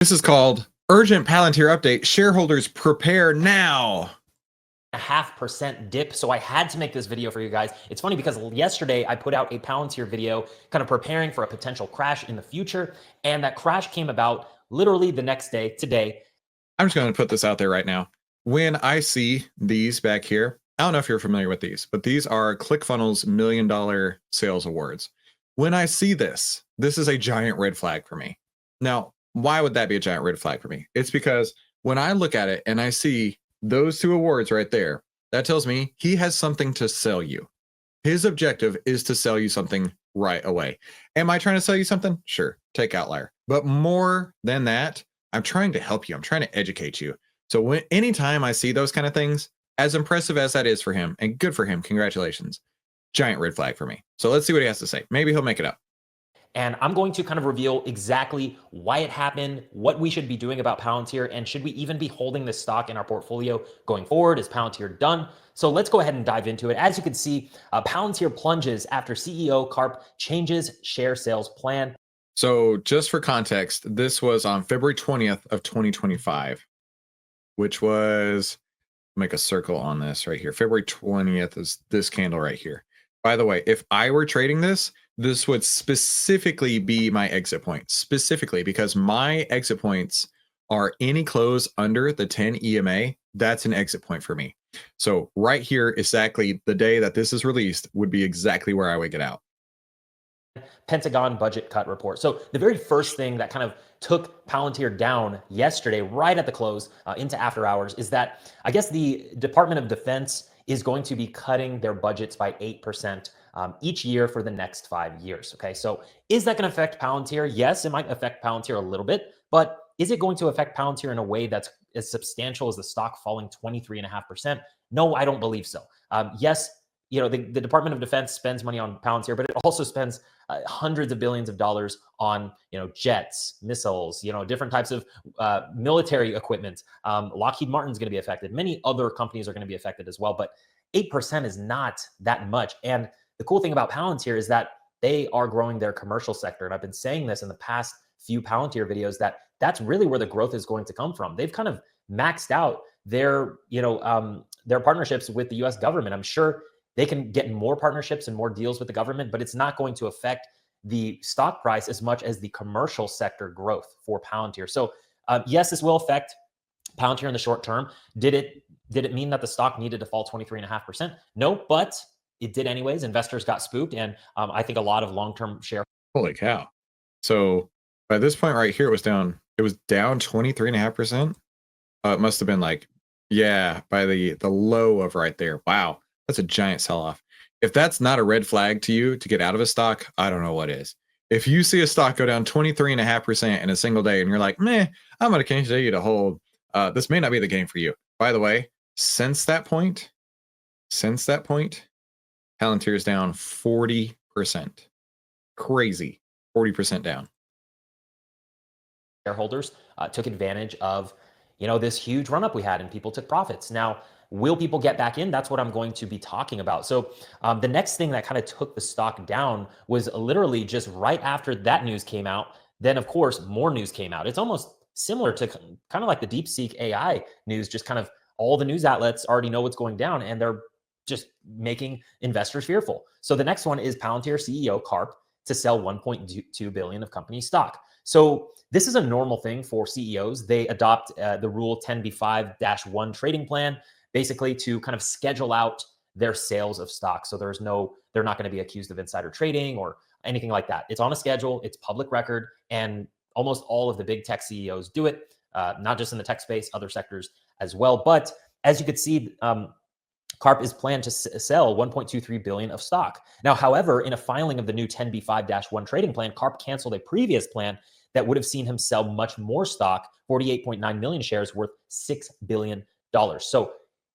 This is called Urgent Palantir Update. Shareholders prepare now. 0.5% dip. So I had to make this video for you guys. It's funny because yesterday I put out a Palantir video kind of preparing for a potential crash in the future. And that crash came about literally the next day, today. I'm just going to put this out there right now. When I see these back here, I don't know if you're familiar with these, but these are ClickFunnels $1 million sales awards. When I see this, this is a giant red flag for me. Now, why would that be a giant red flag for me? It's because when I look at it and I see those two awards right there, that tells me he has something to sell you. His objective is to sell you something right away. Am I trying to sell you something? Sure, take outlier. But more than that, I'm trying to help you. I'm trying to educate you. So anytime I see those kind of things, as impressive as that is for him, and good for him, congratulations, giant red flag for me. So let's see what he has to say. Maybe he'll make it up. And I'm going to kind of reveal exactly why it happened, what we should be doing about Palantir, and should we even be holding this stock in our portfolio going forward? Is Palantir done? So let's go ahead and dive into it. As you can see, Palantir plunges after CEO Karp changes share sales plan. So just for context, this was on February 20th of 2025, which was, make a circle on this right here. February 20th is this candle right here. By the way, if I were trading this, this would specifically be my exit point, specifically because my exit points are any close under the 10 EMA. That's an exit point for me. So right here, exactly the day that this is released would be exactly where I would get out. Pentagon budget cut report. So the very first thing that kind of took Palantir down yesterday, right at the close into after hours, is that I guess the Department of Defense is going to be cutting their budgets by 8% each year for the next 5 years. Okay, so is that going to affect Palantir? Yes, it might affect Palantir a little bit, but is it going to affect Palantir in a way that's as substantial as the stock falling 23.5%? No, I don't believe so. Yes, you know, the Department of Defense spends money on Palantir, but it also spends hundreds of billions of dollars on, jets, missiles, different types of military equipment. Lockheed Martin's going to be affected. Many other companies are going to be affected as well, but 8% is not that much. And the cool thing about Palantir is that they are growing their commercial sector. And I've been saying this in the past few Palantir videos that that's really where the growth is going to come from. They've kind of maxed out their partnerships with the US government. I'm sure they can get more partnerships and more deals with the government, but it's not going to affect the stock price as much as the commercial sector growth for Palantir. So yes, this will affect Palantir in the short term. Did it mean that the stock needed to fall 23.5%? No, but it did anyways. Investors got spooked, and I think a lot of long-term share. Holy cow. So by this point right here, it was down 23.5%. It must have been like, yeah, by the low of right there. Wow. That's a giant sell-off. If that's not a red flag to you to get out of a stock, I don't know what is. If you see a stock go down 23.5% in a single day and you're like, meh, I'm going to continue to hold, this may not be the game for you. By the way, since that point, Palantir is down 40%. Crazy. 40% down. Shareholders took advantage of, this huge run-up we had, and people took profits. Now, will people get back in? That's what I'm going to be talking about. So the next thing that kind of took the stock down was literally just right after that news came out. Then, of course, more news came out. It's almost similar to kind of like the DeepSeek AI news, just kind of all the news outlets already know what's going down, and they're just making investors fearful. So the next one is Palantir CEO Karp to sell 1.2 billion of company stock. So this is a normal thing for CEOs. They adopt the Rule 10b5-1 trading plan, basically to kind of schedule out their sales of stock. So they're not going to be accused of insider trading or anything like that. It's on a schedule, it's public record, and almost all of the big tech CEOs do it, not just in the tech space, other sectors as well. But as you could see, Karp is planned to sell 1.23 billion of stock. Now, however, in a filing of the new 10b5-1 trading plan, Karp canceled a previous plan that would have seen him sell much more stock, 48.9 million shares worth $6 billion. So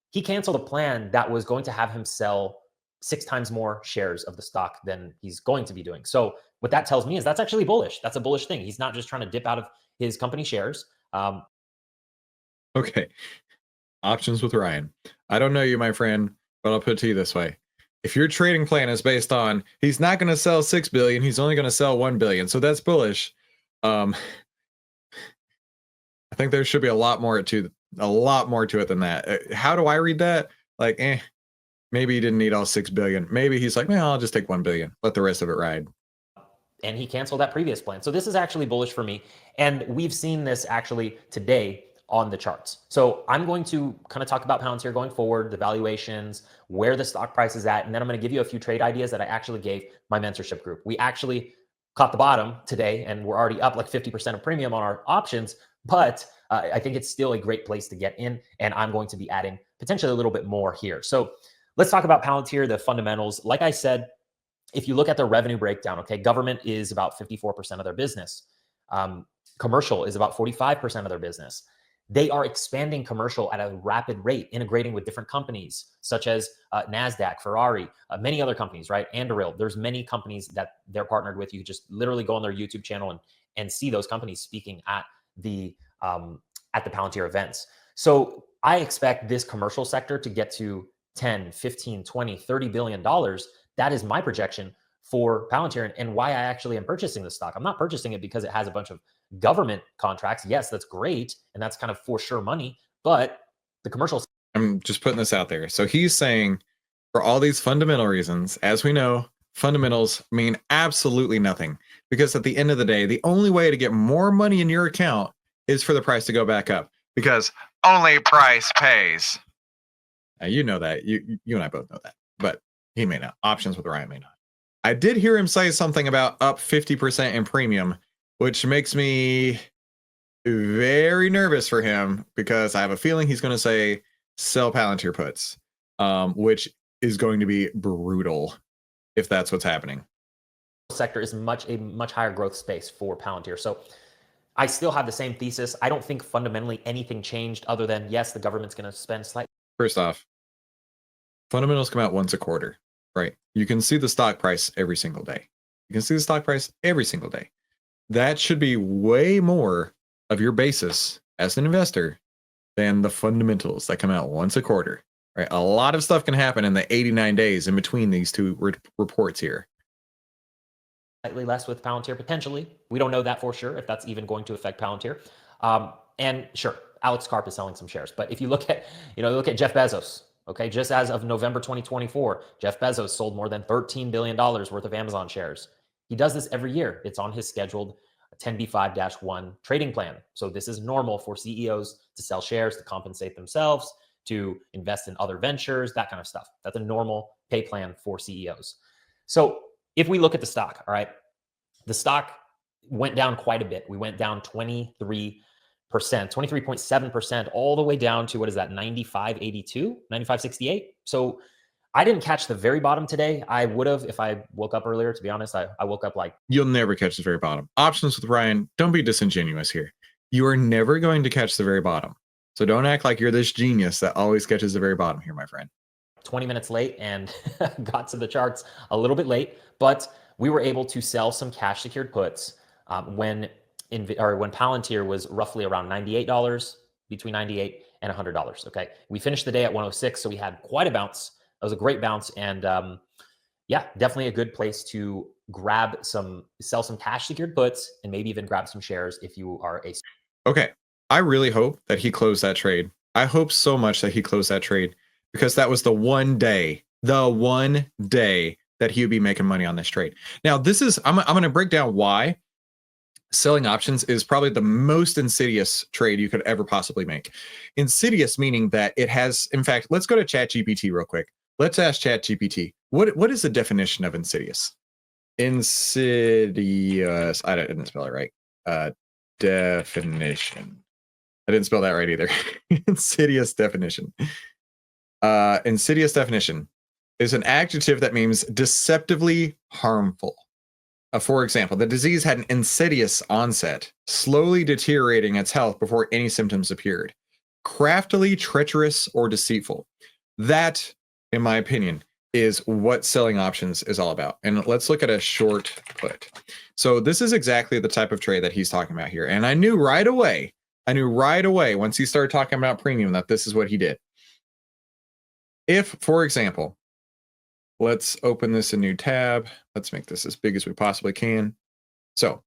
he canceled a plan that was going to have him sell 6 times more shares of the stock than he's going to be doing. So what that tells me is that's actually bullish. That's a bullish thing. He's not just trying to dip out of his company shares. Okay. Options with Ryan. I don't know you, my friend, but I'll put it to you this way. If your trading plan is based on he's not going to sell 6 billion, he's only going to sell 1 billion. So that's bullish. I think there should be a lot more to it than that. How do I read that? Like, maybe he didn't need all 6 billion. Maybe he's like, man, I'll just take 1 billion. Let the rest of it ride. And he canceled that previous plan. So this is actually bullish for me. And we've seen this actually today on the charts. So I'm going to kind of talk about Palantir going forward, the valuations, where the stock price is at, and then I'm going to give you a few trade ideas that I actually gave my mentorship group. We actually caught the bottom today, and we're already up like 50% of premium on our options, but I think it's still a great place to get in, and I'm going to be adding potentially a little bit more here. So let's talk about Palantir, the fundamentals. Like I said, if you look at the revenue breakdown, okay, government is about 54% of their business. Commercial is about 45% of their business. They are expanding commercial at a rapid rate, integrating with different companies such as NASDAQ, Ferrari, many other companies, right? Anduril. There's many companies that they're partnered with. You just literally go on their YouTube channel and see those companies speaking at the Palantir events. So I expect this commercial sector to get to 10, 15, 20, 30 billion dollars. That is my projection for Palantir and why I actually am purchasing the stock. I'm not purchasing it because it has a bunch of government contracts. Yes, that's great. And that's kind of for sure money, but the commercial. I'm just putting this out there. So he's saying for all these fundamental reasons, as we know, fundamentals mean absolutely nothing because at the end of the day, the only way to get more money in your account is for the price to go back up because only price pays. Now, you know that. You and I both know that, but he may not. Options with Ryan may not. I did hear him say something about up 50% in premium, which makes me very nervous for him because I have a feeling he's going to say sell Palantir puts, which is going to be brutal if that's what's happening. Sector is a much higher growth space for Palantir. So I still have the same thesis. I don't think fundamentally anything changed other than, yes, the government's going to spend slightly. First off, fundamentals come out once a quarter, right? You can see the stock price every single day. You can see the stock price every single day. That should be way more of your basis as an investor than the fundamentals that come out once a quarter, right? A lot of stuff can happen in the 89 days in between these two reports here. Slightly less with Palantir potentially. We don't know that for sure if that's even going to affect Palantir. And sure, Alex Karp is selling some shares, but if you look at Jeff Bezos, okay, just as of November 2024, Jeff Bezos sold more than $13 billion worth of Amazon shares. He does this every year. It's on his scheduled 10b5-1 trading plan. So this is normal for CEOs to sell shares to compensate themselves, to invest in other ventures, that kind of stuff. That's a normal pay plan for CEOs. So if we look at the stock, all right, the stock went down quite a bit. We went down 23.7%, all the way down to, what is that, 95.82, 95.68. So I didn't catch the very bottom today. I would have if I woke up earlier, to be honest. I woke up like... You'll never catch the very bottom. Options with Ryan, don't be disingenuous here. You are never going to catch the very bottom. So don't act like you're this genius that always catches the very bottom here, my friend. 20 minutes late and got to the charts a little bit late, but we were able to sell some cash secured puts when Palantir was roughly around $98, between $98 and $100. Okay, we finished the day at 106, so we had quite a bounce. That was a great bounce, and yeah, definitely a good place to sell some cash secured puts, and maybe even grab some shares if you are a... Okay, I really hope that he closed that trade. I hope so much that he closed that trade because that was the one day that he would be making money on this trade. Now, I'm going to break down why selling options is probably the most insidious trade you could ever possibly make. Insidious meaning that it has, in fact, let's go to ChatGPT real quick. Let's ask ChatGPT, what is the definition of insidious? Insidious, I didn't spell it right. Definition. I didn't spell that right either. Insidious definition. Insidious definition is an adjective that means deceptively harmful. For example, the disease had an insidious onset, slowly deteriorating its health before any symptoms appeared. Craftily treacherous or deceitful. That, in my opinion, is what selling options is all about. And let's look at a short put. So this is exactly the type of trade that he's talking about here. And I knew right away once he started talking about premium that this is what he did. If, for example, let's open this a new tab. Let's make this as big as we possibly can. So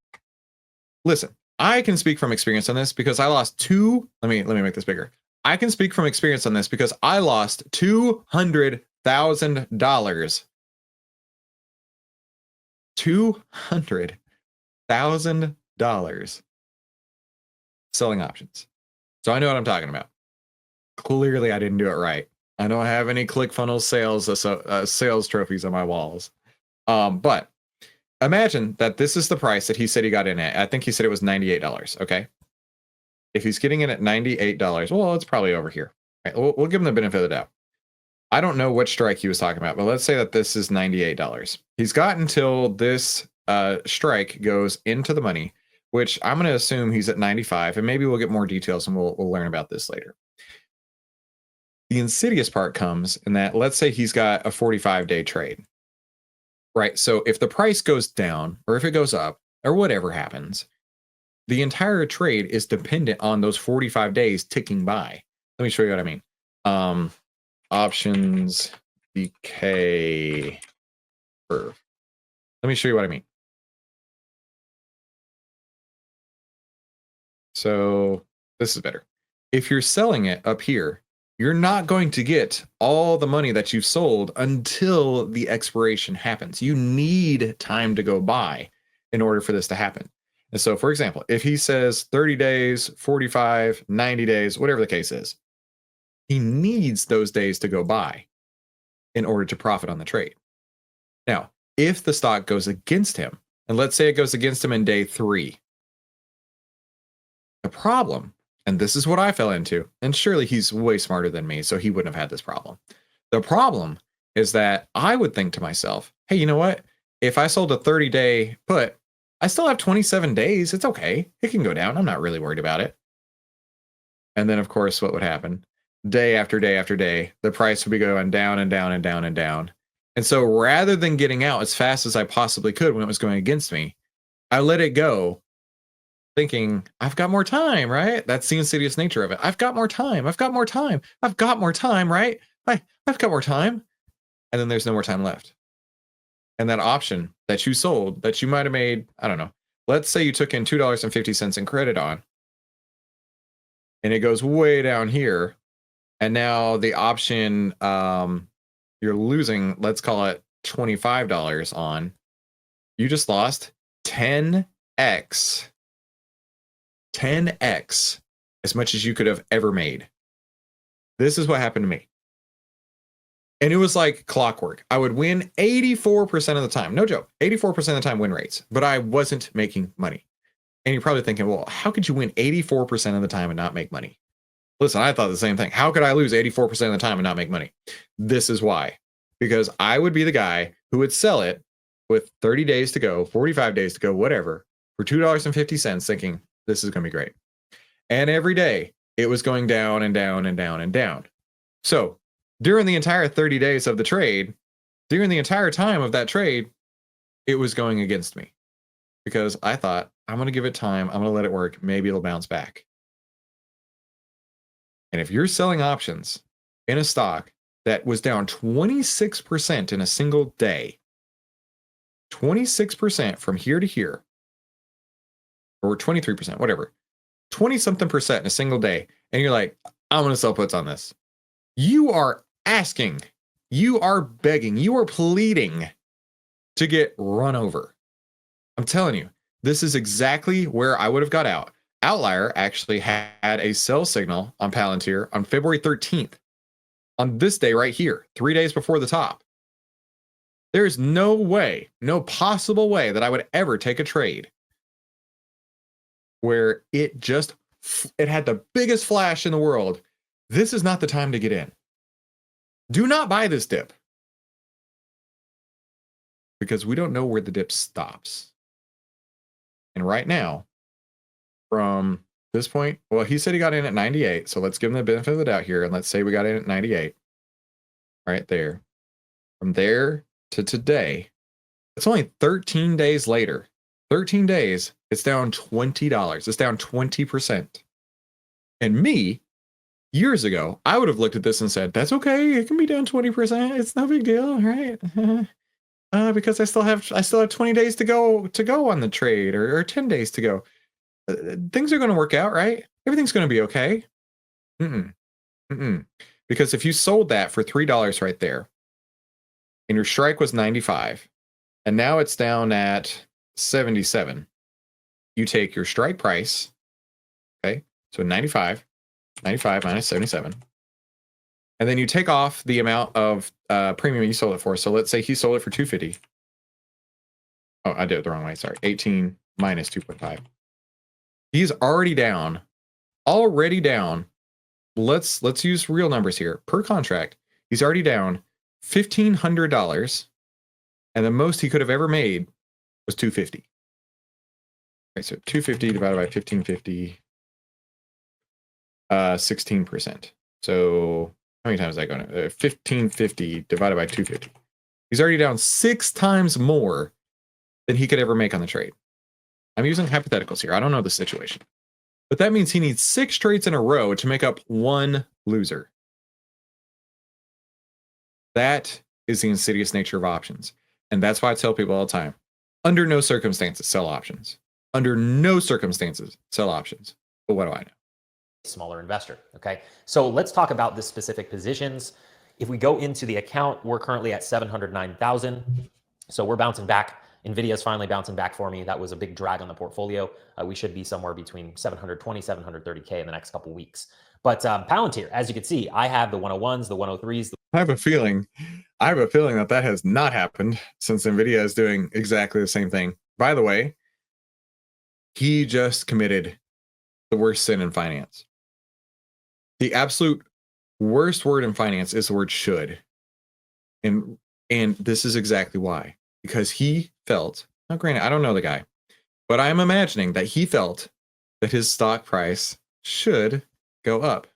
listen, I can speak from experience on this because I lost let me make this bigger. I can speak from experience on this because I lost $200,000. $200,000 selling options. So I know what I'm talking about. Clearly, I didn't do it right. I don't have any ClickFunnels sales trophies on my walls. But imagine that this is the price that he said he got in at. I think he said it was $98. Okay. If he's getting in at $98, well, it's probably over here. Right, we'll give him the benefit of the doubt. I don't know which strike he was talking about, but let's say that this is $98. He's got until this strike goes into the money, which I'm going to assume he's at 95, and maybe we'll get more details and we'll learn about this later. The insidious part comes in that, let's say he's got a 45-day trade, right? So if the price goes down or if it goes up or whatever happens, the entire trade is dependent on those 45 days ticking by. Let me show you what I mean. Options decay curve. Let me show you what I mean. So this is better. If you're selling it up here, you're not going to get all the money that you've sold until the expiration happens. You need time to go by in order for this to happen. And so, for example, if he says 30 days, 45, 90 days, whatever the case is, he needs those days to go by in order to profit on the trade. Now, if the stock goes against him, and let's say it goes against him in day 3, the problem, and this is what I fell into, and surely he's way smarter than me, so he wouldn't have had this problem. The problem is that I would think to myself, hey, you know what? If I sold a 30-day put, I still have 27 days. It's okay. It can go down. I'm not really worried about it. And then, of course, what would happen? Day after day after day, the price would be going down and down and down and down. And so rather than getting out as fast as I possibly could when it was going against me, I let it go thinking, I've got more time, right? That's the insidious nature of it. I've got more time. I've got more time. I've got more time, right? I've got more time. And then there's no more time left. And that option that you sold that you might have made, I don't know, let's say you took in $2.50 in credit on, and it goes way down here. And now the option you're losing, let's call it $25 on, you just lost 10x. 10x as much as you could have ever made. This is what happened to me. And it was like clockwork. I would win 84% of the time. No joke. 84% of the time win rates, but I wasn't making money. And you're probably thinking, well, how could you win 84% of the time and not make money? Listen, I thought the same thing. How could I lose 84% of the time and not make money? This is why. Because I would be the guy who would sell it with 30 days to go, 45 days to go, whatever, for $2.50 thinking this is going to be great. And every day it was going down and down and down and down. So during the entire 30 days of the trade, during the entire time of that trade, it was going against me because I thought, I'm going to give it time. I'm going to let it work. Maybe it'll bounce back. And if you're selling options in a stock that was down 26% in a single day, 26% from here to here, or 23%, whatever, 20 something percent in a single day, and you're like, I'm going to sell puts on this. You are asking, you are begging, you are pleading to get run over. I'm telling you, this is exactly where I would have got out. Outlier actually had a sell signal on Palantir on February 13th, on this day right here, 3 days before the top. There's no way, no possible way that I would ever take a trade where it had the biggest flash in the world. This is not the time to get in. Do not buy this dip because we don't know where the dip stops. And right now, from this point, well, he said he got in at 98. So let's give him the benefit of the doubt here. And let's say we got in at 98 right there. From there to today, it's only 13 days later. 13 days, it's down $20. It's down 20%. And me, years ago, I would have looked at this and said, that's okay. It can be down 20%. It's no big deal, right? Because I still have 20 days to go on the trade, or 10 days to go. things are going to work out, right? Everything's going to be okay. Because if you sold that for $3 right there, and your strike was 95, and now it's down at 77, you take your strike price, okay? So 95 minus 77. And then you take off the amount of premium you sold it for. So let's say he sold it for 250. Oh, I did it the wrong way. Sorry. 18 minus 2.5. He's already down. Let's use real numbers here. Per contract, he's already down $1,500, and the most he could have ever made was 250. Okay, so 250 divided by 1550, 16%. So how many times is that going to 1550 divided by 250? He's already down 6 times more than he could ever make on the trade. I'm using hypotheticals here. I don't know the situation. But that means he needs 6 trades in a row to make up one loser. That is the insidious nature of options. And that's why I tell people all the time, under no circumstances, sell options. Under no circumstances, sell options. But what do I know? Smaller investor. Okay. So let's talk about the specific positions. If we go into the account, we're currently at 709,000. So we're bouncing back. NVIDIA is finally bouncing back for me. That was a big drag on the portfolio. We should be somewhere between 720, 730K in the next couple weeks. But Palantir, as you can see, I have the 101s, the 103s. I have a feeling that has not happened since NVIDIA is doing exactly the same thing. By the way, he just committed the worst sin in finance. The absolute worst word in finance is the word should. And this is exactly why. Because he felt, now granted, I don't know the guy, but I'm imagining that he felt that his stock price should go up.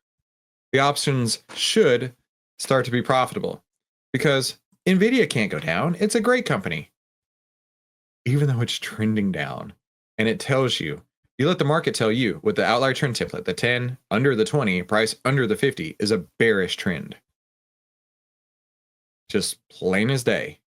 The options should start to be profitable because NVIDIA can't go down. It's a great company. Even though it's trending down, and it tells you, you let the market tell you with the outlier trend template, the 10 under the 20, price under the 50 is a bearish trend. Just plain as day.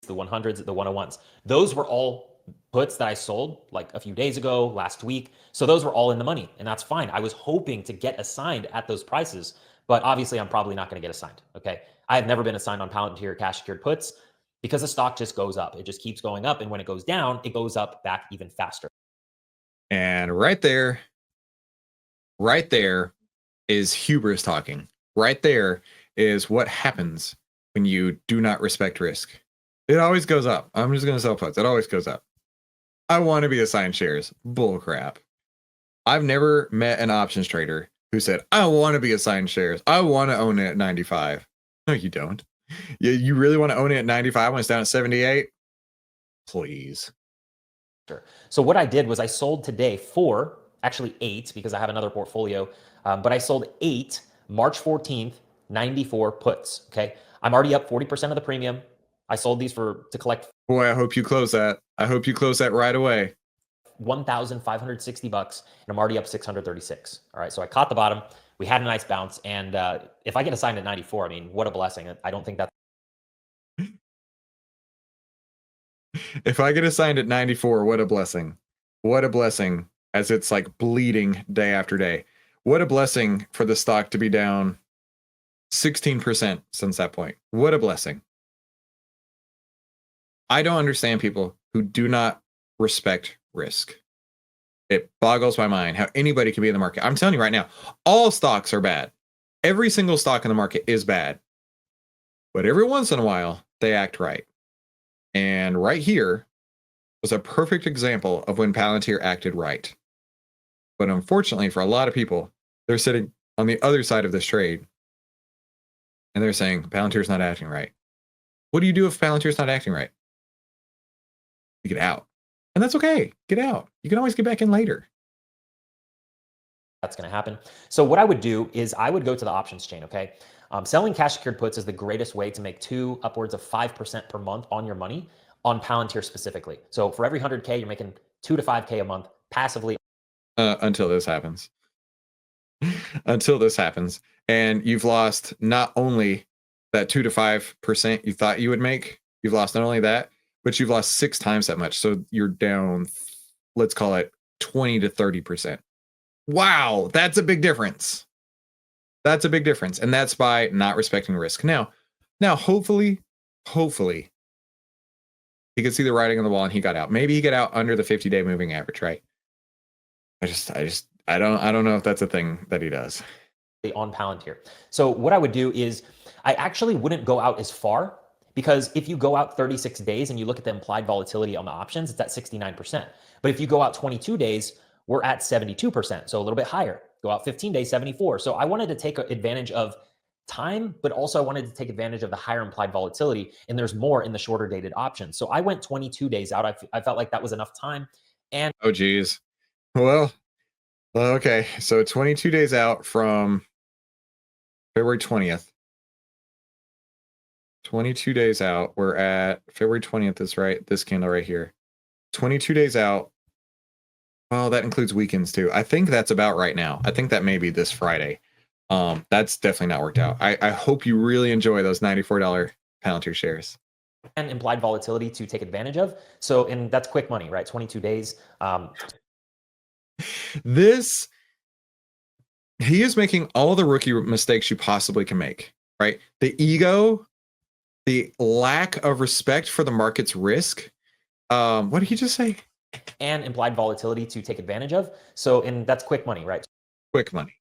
The 100s, the 101s. Those were all puts that I sold like a few days ago, last week. So those were all in the money, and that's fine. I was hoping to get assigned at those prices, but obviously I'm probably not going to get assigned. Okay. I have never been assigned on Palantir cash secured puts because the stock just goes up. It just keeps going up. And when it goes down, it goes up back even faster. And right there is hubris talking. Right there is what happens when you do not respect risk. It always goes up. I'm just going to sell puts. It always goes up. I want to be assigned shares. Bull crap. I've never met an options trader who said, I want to be assigned shares. I want to own it at 95. No, you don't. You really want to own it at 95 when it's down at 78? Please. So what I did was I sold today actually 8, because I have another portfolio, but I sold 8 March 14th, 94 puts. Okay. I'm already up 40% of the premium. I sold these to collect. Boy, I hope you close that. I hope you close that right away. $1,560, and I'm already up 636. All right. So I caught the bottom. We had a nice bounce. And if I get assigned at 94, I mean, what a blessing. I don't think that's. If I get assigned at 94, what a blessing. What a blessing, as it's like bleeding day after day. What a blessing for the stock to be down 16% since that point. What a blessing. I don't understand people who do not respect risk. It boggles my mind how anybody can be in the market. I'm telling you right now, all stocks are bad. Every single stock in the market is bad. But every once in a while, they act right. And right here was a perfect example of when Palantir acted right. But unfortunately, for a lot of people, they're sitting on the other side of this trade. And they're saying, Palantir's not acting right. What do you do if Palantir's not acting right? You get out. And that's okay. Get out. You can always get back in later. That's going to happen. So what I would do is I would go to the options chain. Okay. Selling cash secured puts is the greatest way to make upwards of 5% per month on your money on Palantir specifically. So for every 100K, you're making 2 to 5K a month passively. Until this happens. Until this happens. And you've lost not only that 2 to 5% you thought you would make, you've lost not only that, but you've lost 6 times that much. So you're down, let's call it 20 to 30%. Wow, that's a big difference. That's a big difference. And that's by not respecting risk. Now, hopefully, he could see the writing on the wall and he got out. Maybe he got out under the 50-day moving average, right? I don't know if that's a thing that he does. On Palantir. So what I would do is I actually wouldn't go out as far, because if you go out 36 days and you look at the implied volatility on the options, it's at 69%. But if you go out 22 days, we're at 72%. So a little bit higher. Go out 15 days, 74. So I wanted to take advantage of time, but also I wanted to take advantage of the higher implied volatility. And there's more in the shorter dated options. So I went 22 days out. I felt like that was enough time. And oh, geez. Well, okay. So 22 days out from February 20th. 22 days out. We're at February 20th is right. This candle right here. 22 days out. Well, that includes weekends too. I think that's about right now. I think that may be this Friday. That's definitely not worked out. I hope you really enjoy those $94 Palantir shares. And implied volatility to take advantage of. So, and that's quick money, right? 22 days. He is making all the rookie mistakes you possibly can make, right? The ego, the lack of respect for the market's risk. What did he just say? And implied volatility to take advantage of. So, and that's quick money, right? Quick money.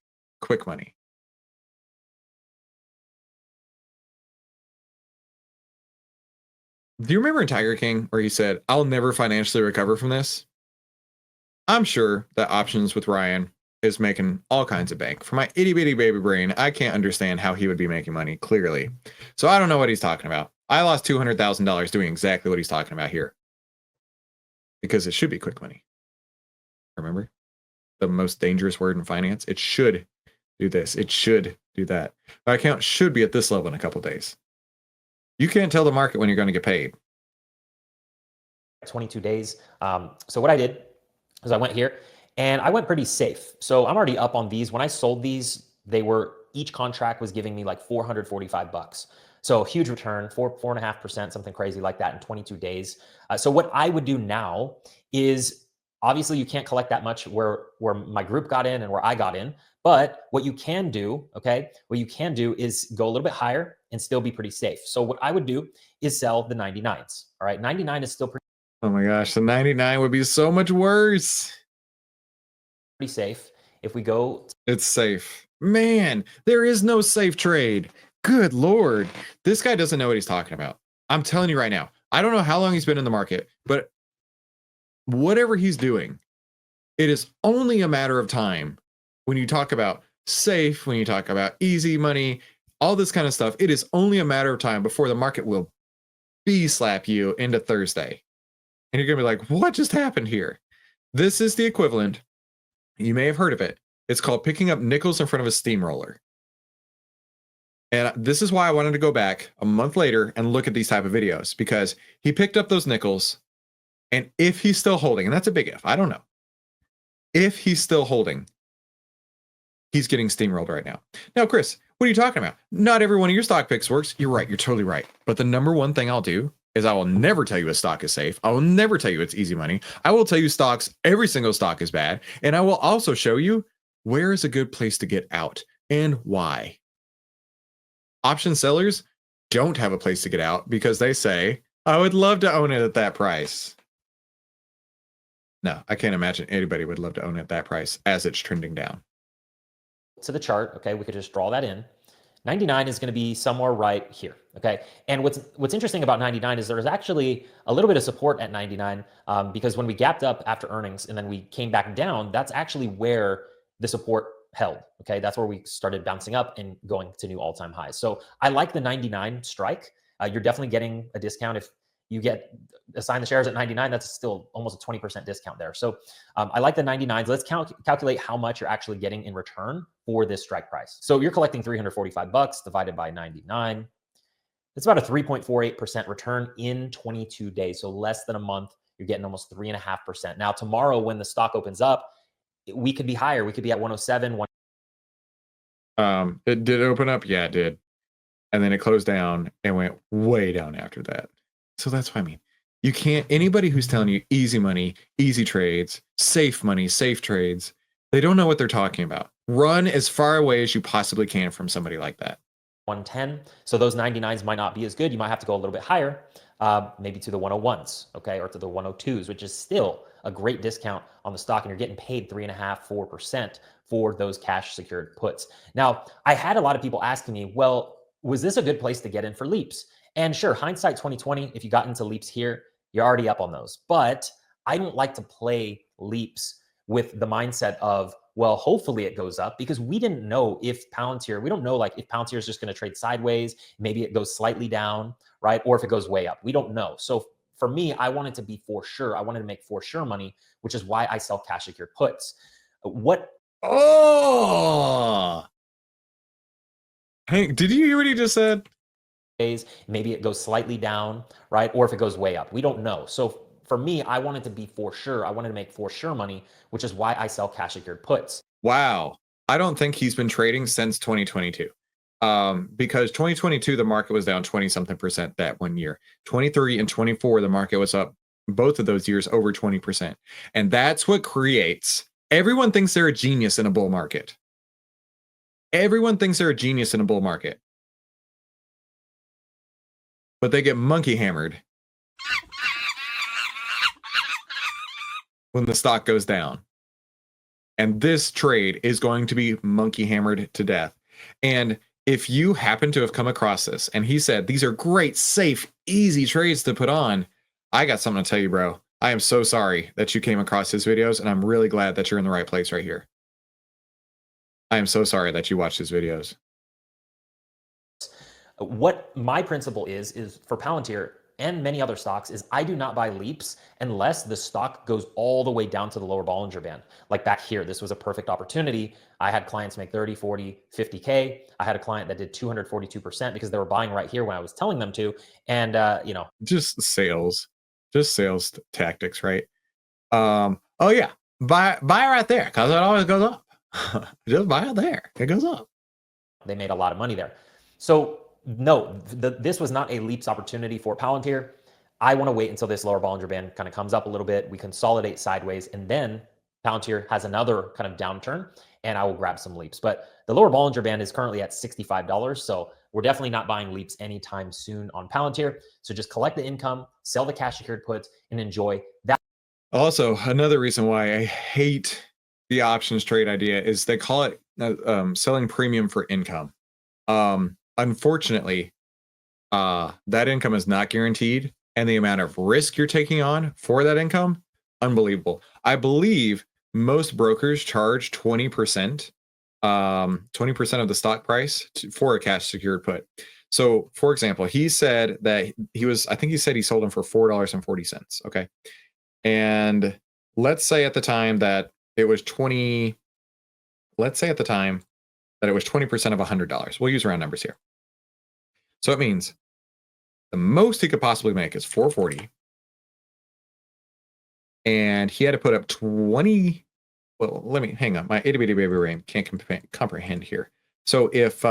Do you remember in Tiger King where he said, "I'll never financially recover from this"? I'm sure that options with Ryan is making all kinds of bank. For my itty bitty baby brain, I can't understand how he would be making money, clearly. So I don't know what he's talking about. I lost $200,000 doing exactly what he's talking about here. Because it should be quick money. Remember? The most dangerous word in finance. It should do this. It should do that. My account should be at this level in a couple days. You can't tell the market when you're going to get paid. 22 days. So what I did is I went here and I went pretty safe. So I'm already up on these. When I sold these, each contract was giving me like 445 bucks. So huge return, 4.5%, something crazy like that in 22 days. So what I would do now is, obviously you can't collect that much where my group got in and where I got in. But what you can do, is go a little bit higher and still be pretty safe. So what I would do is sell the 99s. All right, 99 is still pretty. Oh my gosh, the 99 would be so much worse. Pretty safe. If we go, it's safe. Man, there is no safe trade. Good Lord. This guy doesn't know what he's talking about. I'm telling you right now. I don't know how long he's been in the market, but whatever he's doing, it is only a matter of time. When you talk about safe, when you talk about easy money, all this kind of stuff, it is only a matter of time before the market will slap you into Thursday. And you're going to be like, what just happened here? This is the equivalent. You may have heard of it. It's called picking up nickels in front of a steamroller. And this is why I wanted to go back a month later and look at these type of videos, because he picked up those nickels. And if he's still holding, and that's a big if, I don't know. If he's still holding, he's getting steamrolled right now. Now, Chris, what are you talking about? Not every one of your stock picks works. You're right. You're totally right. But the number one thing I'll do is I will never tell you a stock is safe. I will never tell you it's easy money. I will tell you every single stock is bad. And I will also show you where is a good place to get out and why. Option sellers don't have a place to get out because they say, I would love to own it at that price. No, I can't imagine anybody would love to own it at that price as it's trending down. To the chart, okay, we could just draw that in. 99 is going to be somewhere right here, okay? And what's interesting about 99 is there's actually a little bit of support at 99 because when we gapped up after earnings and then we came back down, that's actually where the support held, okay? That's where we started bouncing up and going to new all-time highs. So I like the 99 strike. You're definitely getting a discount if you get assigned the shares at 99. That's still almost a 20% discount there. So I like the 99s. Let's calculate how much you're actually getting in return for this strike price. So you're collecting 345 bucks divided by 99. It's about a 3.48% return in 22 days. So less than a month, you're getting almost 3.5%. Now tomorrow when the stock opens up, we could be higher. We could be at 107. It did open up. Yeah, it did. And then it closed down and went way down after that. So that's what I mean. You can't, anybody who's telling you easy money, easy trades, safe money, safe trades, they don't know what they're talking about. Run as far away as you possibly can from somebody like that. 110. So those 99s might not be as good. You might have to go a little bit higher, maybe to the 101s, okay, or to the 102s, which is still a great discount on the stock, and you're getting paid 3.5%, 4% for those cash secured puts. Now, I had a lot of people asking me, well, was this a good place to get in for leaps? And sure, hindsight 2020, if you got into leaps here, you're already up on those. But I don't like to play leaps with the mindset of, well, hopefully it goes up, because we didn't know if Palantir, we don't know like if Palantir is just going to trade sideways, maybe it goes slightly down, right? Or if it goes way up. We don't know. So for me, I wanted to be for sure. I wanted to make for sure money, which is why I sell cash secured puts. What? Oh, Hank, did you hear what he just said? Maybe it goes slightly down, right? Or if it goes way up. We don't know. So for me, I wanted to be for sure. I wanted to make for sure money, which is why I sell cash secured puts. Wow. I don't think he's been trading since 2022. Because 2022, the market was down 20 something percent that one year. 23 and 24, the market was up both of those years over 20%. And that's what creates, everyone thinks they're a genius in a bull market. Everyone thinks they're a genius in a bull market. But they get monkey hammered when the stock goes down. And this trade is going to be monkey hammered to death. And if you happen to have come across this, and he said, these are great, safe, easy trades to put on, I got something to tell you, bro. I am so sorry that you came across his videos, and I'm really glad that you're in the right place right here. I am so sorry that you watched his videos. What my principle is for Palantir and many other stocks is I do not buy leaps unless the stock goes all the way down to the lower Bollinger Band. Like back here, this was a perfect opportunity. I had clients make 30, 40, 50K. I had a client that did 242% because they were buying right here when I was telling them to. And, just sales tactics, right? Oh yeah, buy right there because it always goes up. Just buy it there. It goes up. They made a lot of money there. So no, this was not a leaps opportunity for Palantir. I want to wait until this lower Bollinger Band kind of comes up a little bit. We consolidate sideways, and then Palantir has another kind of downturn, and I will grab some leaps. But the lower Bollinger Band is currently at $65. So we're definitely not buying leaps anytime soon on Palantir. So just collect the income, sell the cash secured puts, and enjoy that. Also, another reason why I hate the options trade idea is they call it selling premium for income. Unfortunately, that income is not guaranteed, and the amount of risk you're taking on for that income, unbelievable. I believe most brokers charge 20%, 20% of the stock price for a cash secured put. So, for example, he said that I think he said he sold them for $4.40. Okay. And let's say at the time that it was 20%, let's say at the time that it was 20% of $100. We'll use round numbers here. So it means the most he could possibly make is 440. And he had to put up 20. Well, let me hang on. My itty bitty baby brain can't comprehend here. So if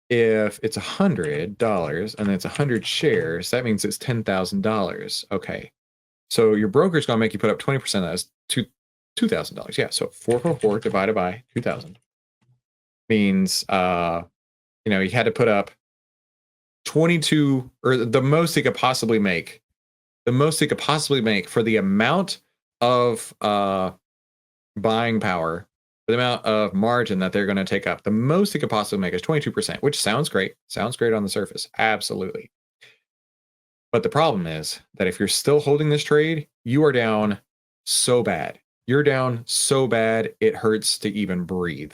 it's $100 and it's 100 shares, that means it's $10,000. Okay. So your broker's gonna make you put up 20% of that. That's $2,000. Yeah. So 444 divided by 2,000 means he had to put up 22, or the most he could possibly make. The most he could possibly make for the amount of buying power, for the amount of margin that they're going to take up. The most he could possibly make is 22%, which sounds great. Sounds great on the surface. Absolutely. But the problem is that if you're still holding this trade, you are down so bad. You're down so bad, it hurts to even breathe.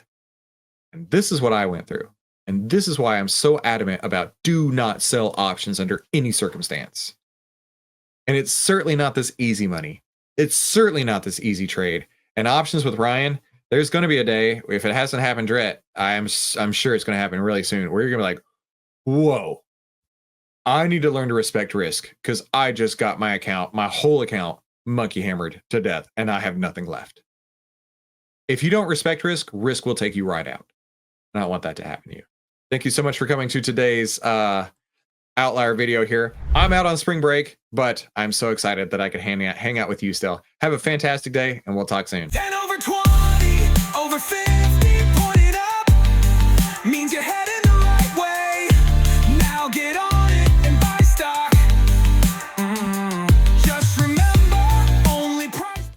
And this is what I went through. And this is why I'm so adamant about do not sell options under any circumstance. And it's certainly not this easy money. It's certainly not this easy trade. And options with Ryan, there's going to be a day, if it hasn't happened yet, I'm sure it's going to happen really soon, where you're going to be like, whoa, I need to learn to respect risk because I just got my whole account monkey hammered to death and I have nothing left. If you don't respect risk, risk will take you right out. I don't want that to happen to you. Thank you so much for coming to today's outlier video here. I'm out on spring break, but I'm so excited that I could hang out with you still. Have a fantastic day, and we'll talk soon. 10 over 20, over 50.